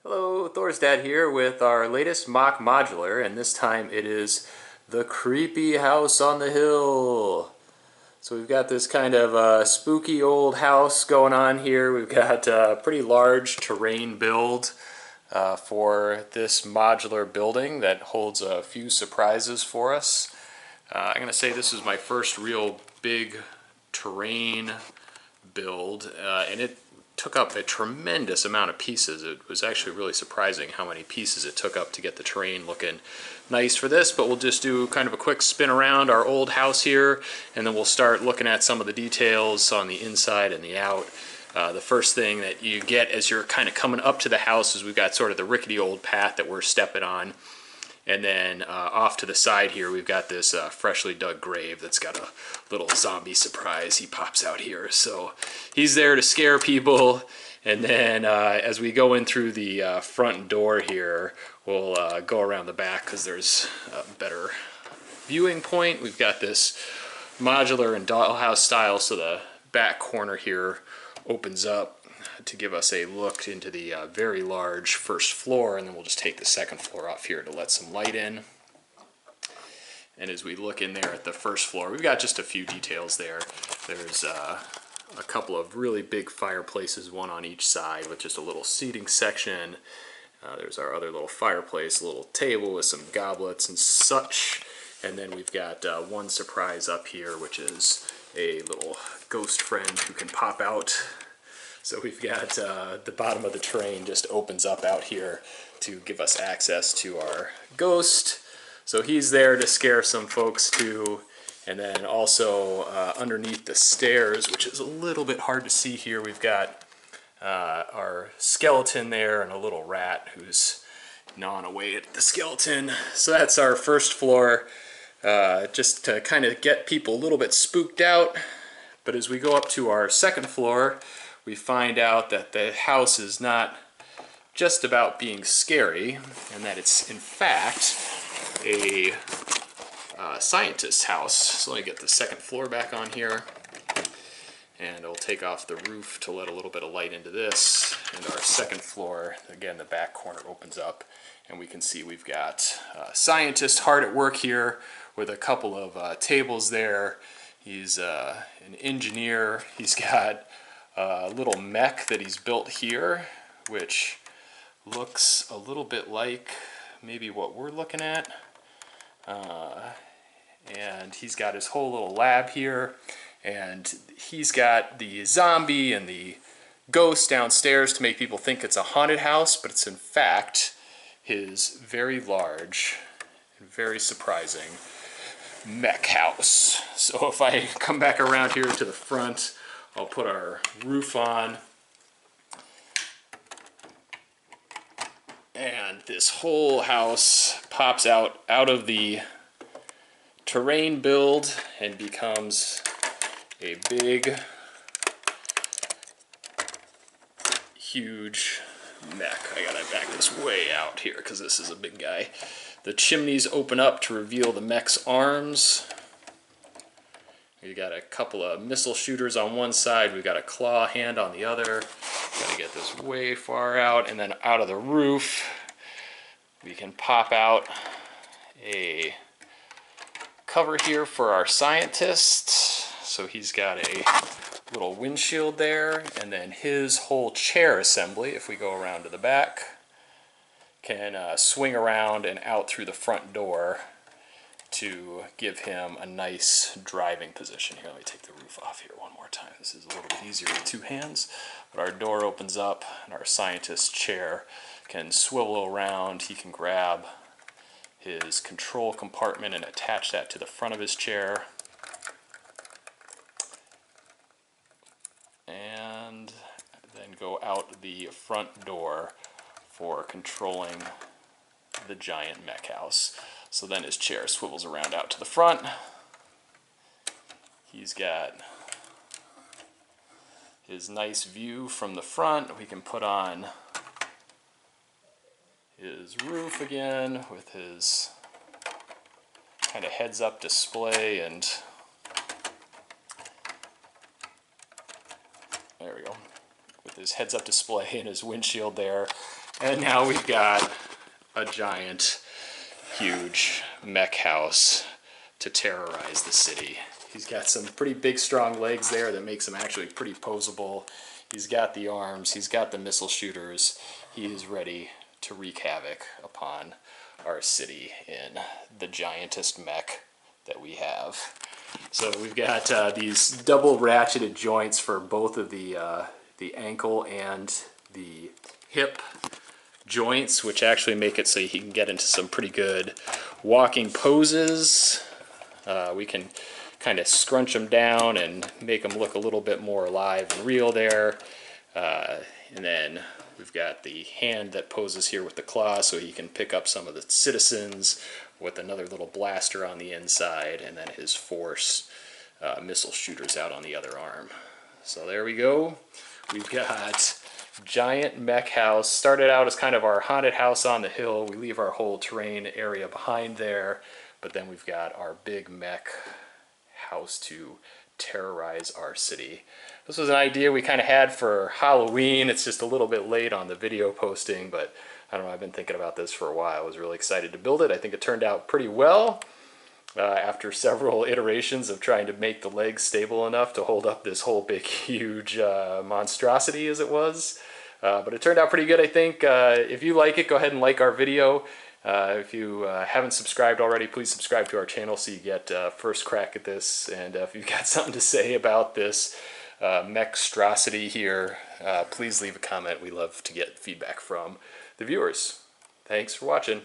Hello, Thor's Dad here with our latest MOC Modular, and this time it is the creepy house on the hill. So we've got this kind of spooky old house going on here. We've got a pretty large terrain build for this modular building that holds a few surprises for us. I'm going to say this is my first real big terrain build, and it took up a tremendous amount of pieces. It was actually really surprising how many pieces it took up to get the terrain looking nice for this, but we'll just do kind of a quick spin around our old house here, and then we'll start looking at some of the details on the inside and the out. The first thing that you get as you're kind of coming up to the house is we've got sort of the rickety old path that we're stepping on. And then off to the side here, we've got this freshly dug grave that's got a little zombie surprise. He pops out here. So he's there to scare people. And then as we go in through the front door here, we'll go around the back because there's a better viewing point. We've got this modular and dollhouse style, so the back corner here opens up to give us a look into the very large first floor, and then we'll just take the second floor off here to let some light in. And as we look in there at the first floor, we've got just a few details there. There's a couple of really big fireplaces, one on each side with just a little seating section. There's our other little fireplace, a little table with some goblets and such. And then we've got one surprise up here, which is a little ghost friend who can pop out. So we've got the bottom of the terrain just opens up out here to give us access to our ghost. So he's there to scare some folks too. And then also underneath the stairs, which is a little bit hard to see here, we've got our skeleton there and a little rat who's gnawing away at the skeleton. So that's our first floor, just to kind of get people a little bit spooked out. But as we go up to our second floor, we find out that the house is not just about being scary, and that it's in fact a scientist's house. So let me get the second floor back on here, and I'll take off the roof to let a little bit of light into this. And our second floor, again, the back corner opens up, and we can see we've got a scientist hard at work here with a couple of tables there. He's an engineer. He's got a little mech that he's built here, which looks a little bit like maybe what we're looking at. And he's got his whole little lab here, and he's got the zombie and the ghost downstairs to make people think it's a haunted house, but it's in fact his very large and very surprising Mech House. So if I come back around here to the front, I'll put our roof on, and this whole house pops out of the terrain build and becomes a big, huge mech. I gotta back this way out here because this is a big guy. The chimneys open up to reveal the mech's arms. We've got a couple of missile shooters on one side, we've got a claw hand on the other. Gotta get this way far out, and then out of the roof we can pop out a cover here for our scientist. So he's got a little windshield there, and then his whole chair assembly, if we go around to the back, can swing around and out through the front door to give him a nice driving position. Here, let me take the roof off here one more time. This is a little bit easier with two hands. But our door opens up, and our scientist's chair can swivel around. He can grab his control compartment and attach that to the front of his chair. And then go out the front door for controlling the giant Mech House. So then his chair swivels around out to the front. He's got his nice view from the front. We can put on his roof again with his kind of heads-up display, and there we go, with his heads-up display and his windshield there. And now we've got a giant, huge mech house to terrorize the city. He's got some pretty big, strong legs there that makes him actually pretty posable. He's got the arms, he's got the missile shooters. He is ready to wreak havoc upon our city in the giantest mech that we have. So we've got these double ratcheted joints for both of the ankle and the hip joints, which actually make it so he can get into some pretty good walking poses. We can kind of scrunch him down and make him look a little bit more alive and real there. And then we've got the hand that poses here with the claw, so he can pick up some of the citizens with another little blaster on the inside, and then his force missile shooters out on the other arm. So there we go. We've got giant mech house. Started out as kind of our haunted house on the hill. We leave our whole terrain area behind there, but then we've got our big mech house to terrorize our city. This was an idea we kind of had for Halloween. It's just a little bit late on the video posting, but I don't know, I've been thinking about this for a while. I was really excited to build it. I think it turned out pretty well after several iterations of trying to make the legs stable enough to hold up this whole big, huge monstrosity as it was. But it turned out pretty good, I think. If you like it, go ahead and like our video. If you haven't subscribed already, please subscribe to our channel so you get first crack at this. And if you've got something to say about this mechstrosity here, please leave a comment. We love to get feedback from the viewers. Thanks for watching.